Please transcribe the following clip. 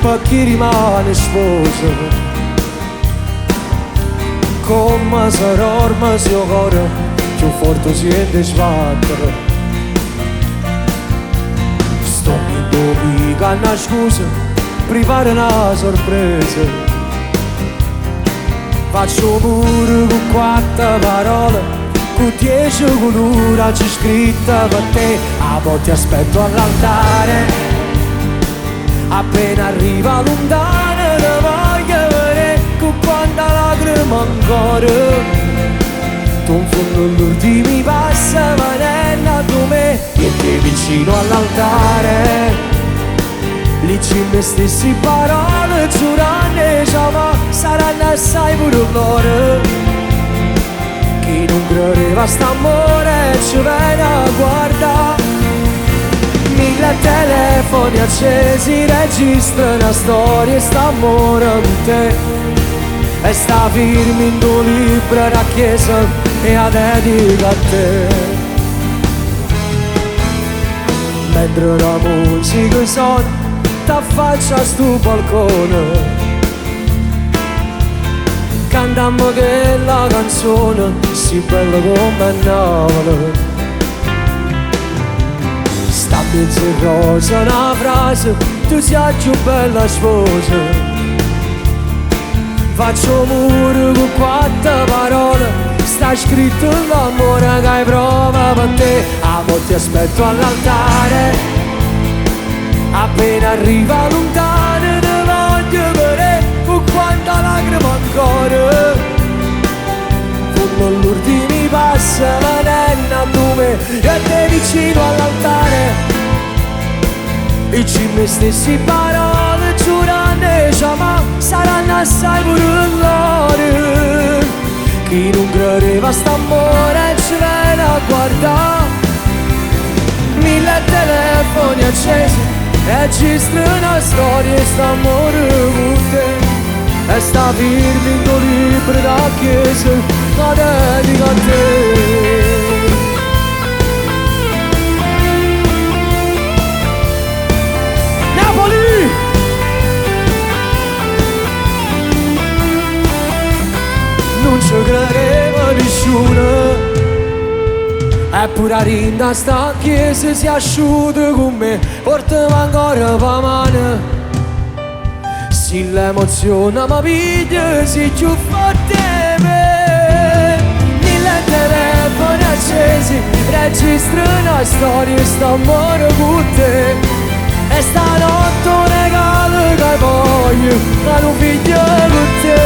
per chi rimane sposo. Come sarà ormai il suo cuore, più forte si sente sbattere. Sto mica una scusa, privare una sorpresa. Faccio pure con 4 parole, con 10 colori c'è scritta per te. A volte aspetto all'altare, appena arriva lontana te voglio vedere con quanta lacrima ancora. Tu in fondo l'ultimi passi venendo a me e te vicino all'altare. Lì ci me stessi parole giurando ma saranno assai pure loro. Chi non credeva st'amore ci viene a guardare. 1000 telefoni accesi registra una storia e st'amore con te. E sta firma in tuo libro da chiesa e a dedica a te. Mentre la musica suona t'affaccia a sto balcone, cantammo che la canzone si bella come Napoli. Sta mezzo in rosa una frase, tu sei più bella sposa. Faccio muro con 4 parole, sta scritto l'amore che hai prova per te. A volte aspetto all'altare, appena arriva lontano te voglio vedere con quanta lacrima ancora. Con l'ultimi passi venendo a me e te vicino all'altare. E ci me stessi parole giurando ma saranno assai pure loro. Chi non credeva st'amore ci viene a guardare. 1000 telefoni accesi registra una storia e st'amore con te. E sta firma in tuo libro da chiesa la dedica a te. Napoli! Non ci credeva nessuno, eppure a rinda sta chiesa si asciuga con me. Portami ancora pa' mano, se l'emozione mi piglia si più forte me. 1000 telefoni accesi registra una storia e st'amore con te. E stanotte un regalo che voglio, ma non figlio con te.